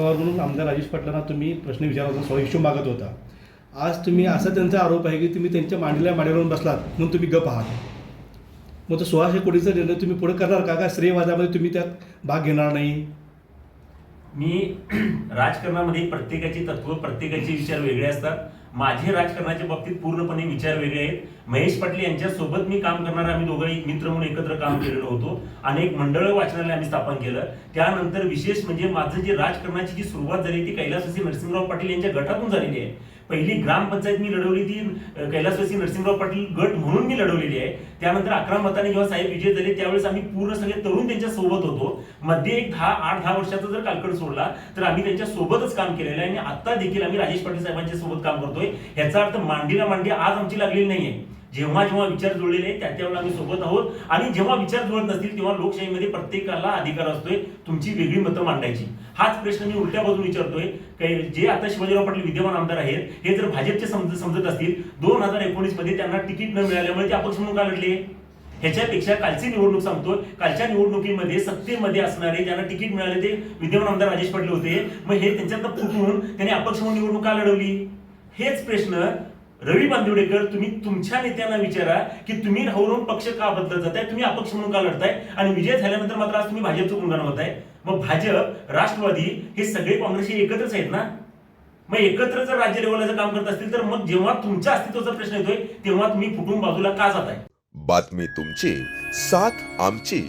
म्हणून आमदार राजेश पाटलांना तुम्ही प्रश्न विचारत होता, इश्यू मागत होता. आज तुम्ही असा त्यांचा आरोप आहे की तुम्ही त्यांच्या मांडीवर बसलात म्हणून तुम्ही गप आहात. मग तो 1600 कोटीचा निर्णय तुम्ही पुढे करणार का? श्रेयवादामध्ये तुम्ही त्यात भाग घेणार नाही? मी राजकारणामध्ये प्रत्येकाची तत्व, प्रत्येकाचे विचार वेगळे असतात. माझे राजकारणाच्या बाबतीत पूर्णपणे विचार वेगळे आहेत. महेश पाटील यांच्यासोबत मी काम करणार, आम्ही दोघंही मित्र म्हणून एकत्र काम केलेलो होतो. अनेक मंडळ वाचनालय आम्ही स्थापन केलं. त्यानंतर विशेष म्हणजे माझं जे राजकारणाची जी सुरुवात झाली ती कैलासवासी नरसिंहराव पाटील यांच्या गटातून झालेली आहे. पहिली ग्रामपंचायत मी लढवली ती कैलासवासी नरसिंहराव पाटील गट म्हणून मी लढवलेली आहे. त्यानंतर 11 मतांनी जेव्हा साहेब विजय झाले त्यावेळेस आम्ही पूर्ण सगळे तरुण त्यांच्या सोबत होतो. मध्ये एक 8-10 वर्षाचा जर कालखंड सोडला तर आम्ही त्यांच्या सोबतच काम केलेलं आहे आणि आता देखील आम्ही राजेश पाटील साहेबांच्या सोबत काम करतोय. याचा अर्थ मांडीला मांडी आज आमची लागलेली नाहीये. जेव्हा जेव्हा विचार जुळलेले आहेत त्यावेळेला आम्ही सोबत आहोत आणि जेव्हा विचार जुळत नसतील तेव्हा लोकशाहीमध्ये प्रत्येकाला अधिकार असतोय तुमची वेगळी मतं मांडायची. हाच प्रश्न मी उलट्या बाजून विचारतोय. जे आता शिवाजीराव पाटील विद्यमान आमदार आहेत हे जर भाजपचे समजत असतील 2019 मध्ये त्यांना तिकीट न मिळाल्यामुळे ते अपक्ष म्हणून का लढले? ह्याच्यापेक्षा कालची निवडणूक सांगतोय, कालच्या निवडणुकीमध्ये सत्तेमध्ये असणारे ज्यांना तिकीट मिळाले ते विद्यमान आमदार राजेश पाटील होते. मग हे त्यांच्यात फुटून त्यांनी अपक्ष म्हणून निवडणूक का लढवली? हेच प्रश्न रवी बांदिवडेकर तुम्ही तुमच्या नेत्यांना विचारा की तुम्ही राहून पक्ष का बदलत जाताय, तुम्ही अपक्ष म्हणून का लढताय आणि विजय झाल्यानंतर मात्र आज तुम्ही भाजपचं गुणगान होताय. मग भाजप, राष्ट्रवादी हे सगळे काँग्रेसशी एकत्रच आहेत ना. मग एकत्र जर राज्य लेवलला काम करत असतील तर मग जेव्हा तुमच्या अस्तित्वाचा प्रश्न येतोय तेव्हा तुम्ही फुटून बाजूला का जाताय? बातमी तुमची, साथ आमची.